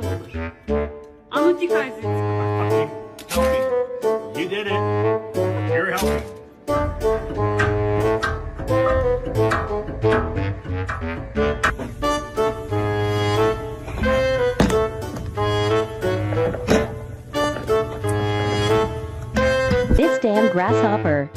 робиш? Ану тікай звідси. Help me. You did it. Here, help me. This damn grasshopper.